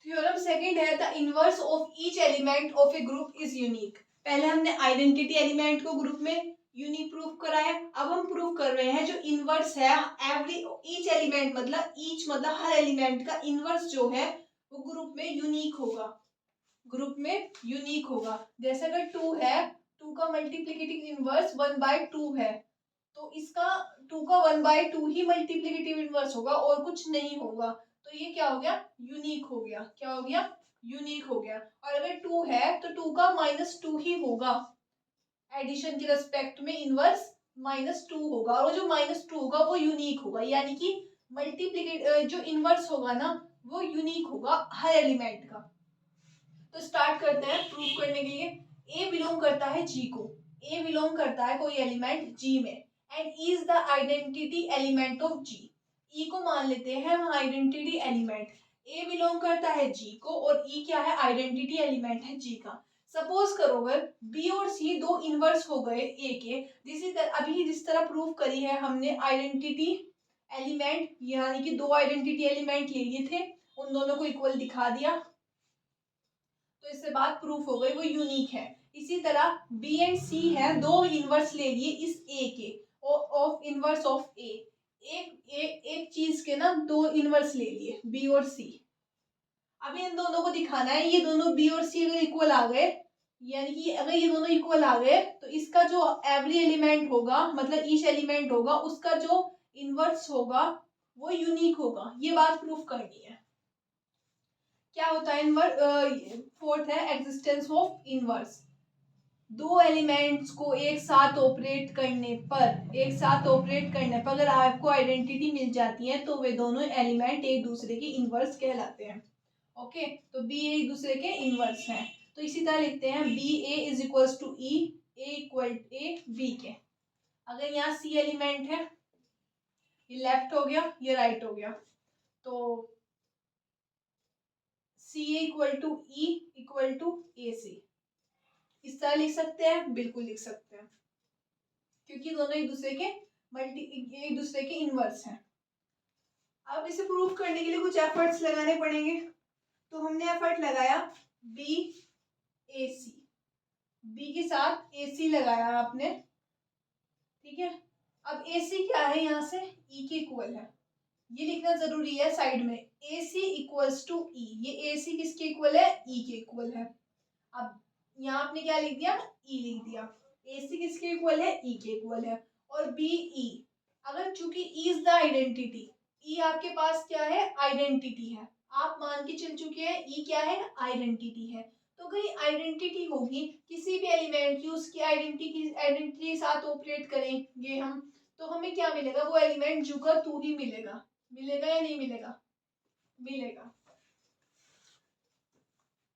Theorem second है the inverse of each element of A group is unique. पहले हमने identity element को group में यूनिक प्रूफ कराया, अब हम प्रूफ कर रहे हैं जो इनवर्स है एवरी ईच एलिमेंट मतलब ईच मतलब हर एलिमेंट का इनवर्स जो है वो ग्रुप में यूनिक होगा, ग्रुप में यूनिक होगा। जैसे अगर 2 है, 2 का मल्टीप्लिकेटिव इनवर्स 1/2 है, तो इसका 2 का 1/2 ही मल्टीप्लिकेटिव इनवर्स होगा और कुछ नहीं होगा। तो ये क्या हो गया? यूनिक हो गया। क्या हो गया? यूनिक हो गया। और अगर 2 है तो 2 का -2 ही होगा, एडिशन के रेस्पेक्ट में इनवर्स -2 होगा, और जो -2 होगा वो यूनिक होगा, यानी कि मल्टीप्लिकेट जो इनवर्स होगा ना वो यूनिक होगा हर एलिमेंट का। तो स्टार्ट करते हैं प्रूफ करने के लिए। ए बिलोंग करता है जी को, ए बिलोंग करता है कोई एलिमेंट जी में, and E is the identity element of G. E को मान लेते हैं हम आइडेंटिटी एलिमेंट। ए बिलोंग करता है जी को और ई क्या है? आइडेंटिटी एलिमेंट है जी का। सपोज करो अगर बी और सी दो इनवर्स हो गए ए के, अभी जिस तरह प्रूफ करी है हमने आइडेंटिटी एलिमेंट, यानी कि दो आइडेंटिटी एलिमेंट ले लिए थे, उन दोनों को इक्वल दिखा दिया, तो इससे बात प्रूफ हो गई वो यूनिक है। इसी तरह बी एंड सी है, दो इनवर्स ले लिए इस ए के, ऑफ इनवर्स ऑफ ए, एक चीज के ना दो इनवर्स ले लिए बी और सी। अब इन दोनों को दिखाना है ये दोनों बी और सी अगर इक्वल आ गए, यानी कि अगर ये दोनों इक्वल आ गए तो इसका जो एवरी एलिमेंट होगा मतलब ईच एलिमेंट होगा उसका जो इनवर्स होगा वो यूनिक होगा। ये बात प्रूफ करनी है। क्या होता है इनवर्स? फोर्थ है एग्जिस्टेंस ऑफ इनवर्स। दो एलिमेंट्स को एक साथ ऑपरेट करने पर अगर आपको आइडेंटिटी मिल जाती है तो वे दोनों एलिमेंट एक दूसरे के इनवर्स कहलाते हैं। ओके, तो बी ए एक दूसरे के इनवर्स हैं। तो इसी तरह लिखते हैं B A is equals to E, A equal A B के। अगर यहाँ सी एलिमेंट है, ये लेफ्ट हो गया ये राइट हो गया, तो C A equal to E equal to A C. इस तरह लिख सकते हैं, बिल्कुल लिख सकते हैं, क्योंकि दोनों एक दूसरे के इनवर्स हैं। अब इसे प्रूव करने के लिए कुछ एफर्ट्स लगाने पड़ेंगे। तो हमने एफर्ट लगाया बी ए सी, बी के साथ ए सी लगाया आपने, ठीक है। अब ए सी क्या है? यहाँ से ई के इक्वल है, ये लिखना जरूरी है साइड में। ए सी इक्वल्स टू ई, ये ए सी किसके इक्वल है? ई के इक्वल है। अब यहाँ आपने क्या लिख दिया? ई लिख दिया। ए सी किसके इक्वल है? ई के इक्वल है। और बी ई, अगर चूंकि ई इज द आइडेंटिटी, ई आपके पास क्या है? आइडेंटिटी है। आप मान के चल चुके हैं ई क्या है? आइडेंटिटी है। तो कहीं आइडेंटिटी होगी किसी भी एलिमेंट की, उसकी आइडेंटिटी के साथ ऑपरेट करेंगे हम, तो हमें क्या मिलेगा? वो एलिमेंट जू का तू ही मिलेगा। मिलेगा या नहीं मिलेगा? मिलेगा।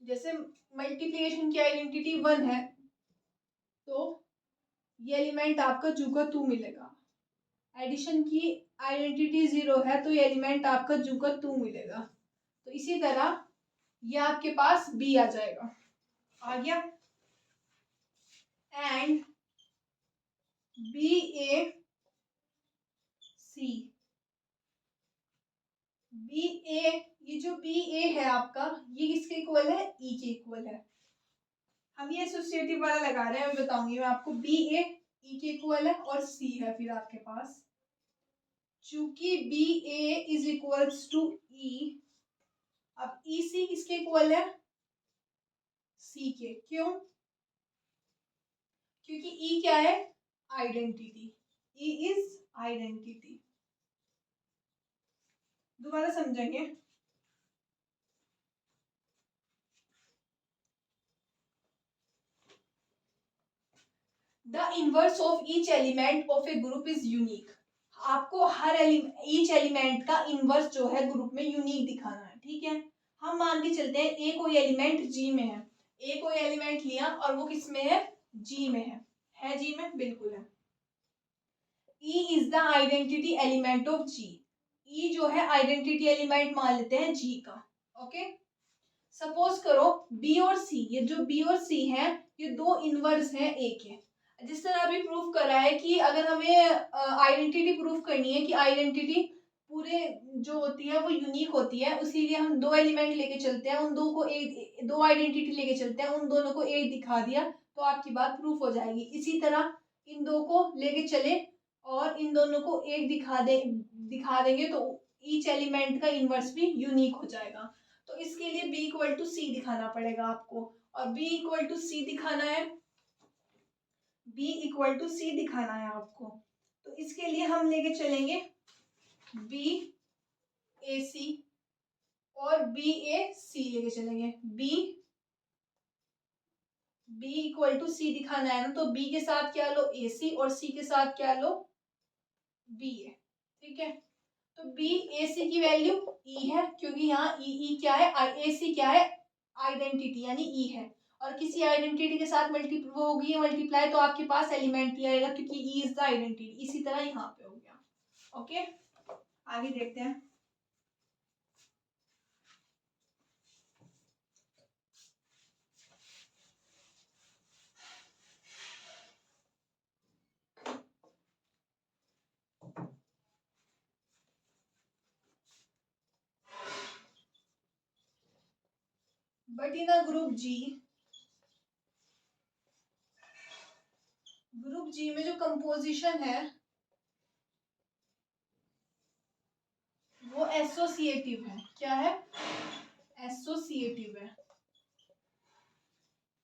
जैसे मल्टीप्लिकेशन की आइडेंटिटी 1 है तो ये एलिमेंट आपका जू का तू मिलेगा। एडिशन की आइडेंटिटी 0 है तो ये एलिमेंट आपका जू का तू मिलेगा। तो इसी तरह ये आपके पास बी आ जाएगा। आ गया? And B A C, B A, ये जो बी ए है आपका ये किसके इक्वल है? ई के इक्वल है। हम ये एसोसिएटिव वाला लगा रहे हैं, मैं बताऊंगी मैं आपको। बी ए ई के इक्वल है और सी है फिर आपके पास। चूंकि B A is equals to E, अब ई सी किसके इक्वल है? सी के। क्यों? क्योंकि ई क्या है? आइडेंटिटी। E is identity. दोबारा समझेंगे। The inverse of each element of A group is unique. आपको हर ईच एलिमेंट का इनवर्स जो है ग्रुप में यूनिक दिखाना है, ठीक है। हम मान के चलते हैं ए कोई एलिमेंट जी में है, ए कोई एलिमेंट लिया और वो किस में है? जी में है जी में? बिल्कुल है। E is the identity element of G, E जो है आइडेंटिटी एलिमेंट मान लेते हैं जी का। ओके, सपोज करो बी और सी, ये जो बी और सी है ये दो इनवर्स हैं ए के। जिस तरह अभी प्रूफ करा है कि अगर हमें आइडेंटिटी प्रूफ करनी है कि आइडेंटिटी पूरे जो होती है वो यूनिक होती है, उसीलिए हम दो एलिमेंट लेके चलते हैं, उन दो को एक, दो आइडेंटिटी लेके चलते हैं, उन दोनों को एक दिखा दिया तो आपकी बात प्रूफ हो जाएगी। इसी तरह इन दो को लेके चले और इन दोनों को एक दिखा देंगे तो ईच एलिमेंट का इनवर्स भी यूनिक हो जाएगा। तो इसके लिए b इक्वल टू सी दिखाना पड़ेगा आपको, और b इक्वल टू सी दिखाना है, b इक्वल टू सी दिखाना है आपको। तो इसके लिए हम लेके चलेंगे बी ए सी और बी ए सी लेके चलेंगे। बी इक्वल टू सी दिखाना है ना, तो बी के साथ क्या लो ए सी और सी के साथ क्या लो बी ए। ठीक है, तो बी ए सी की वैल्यू ई है, क्योंकि यहाँ ई क्या है, ए सी क्या है, आइडेंटिटी यानी ई है, और किसी आइडेंटिटी के साथ मल्टीप्लाई तो आपके पास एलिमेंट ही आएगा, क्योंकि ई इज द आइडेंटिटी। इसी तरह यहाँ पे हो गया। ओके, आगे देखते हैं। But in a group G में जो कंपोजिशन है वो एसोसिएटिव है। क्या है? एसोसिएटिव है।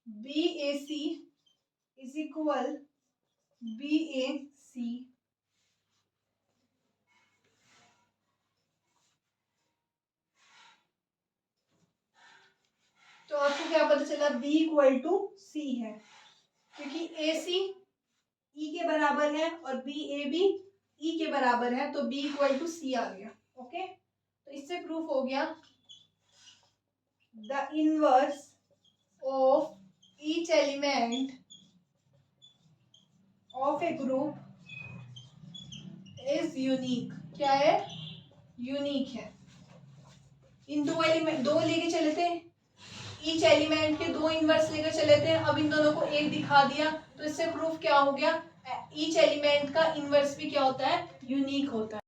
B A C is equal B A C, तो आपको क्या पता चला, b इक्वल टू सी है, क्योंकि ए सी ई के बराबर है और बी ए भी ई के बराबर है, तो b इक्वल टू सी आ गया। ओके, तो इससे प्रूफ हो गया the inverse of each element of A group is unique. क्या है? यूनिक है। इन दो एलिमेंट, दो लेके चले थे, ईच एलिमेंट के दो इनवर्स लेकर चले थे, अब इन दोनों को एक दिखा दिया, तो इससे प्रूफ क्या हो गया, ईच एलिमेंट का इनवर्स भी क्या होता है, यूनिक होता है।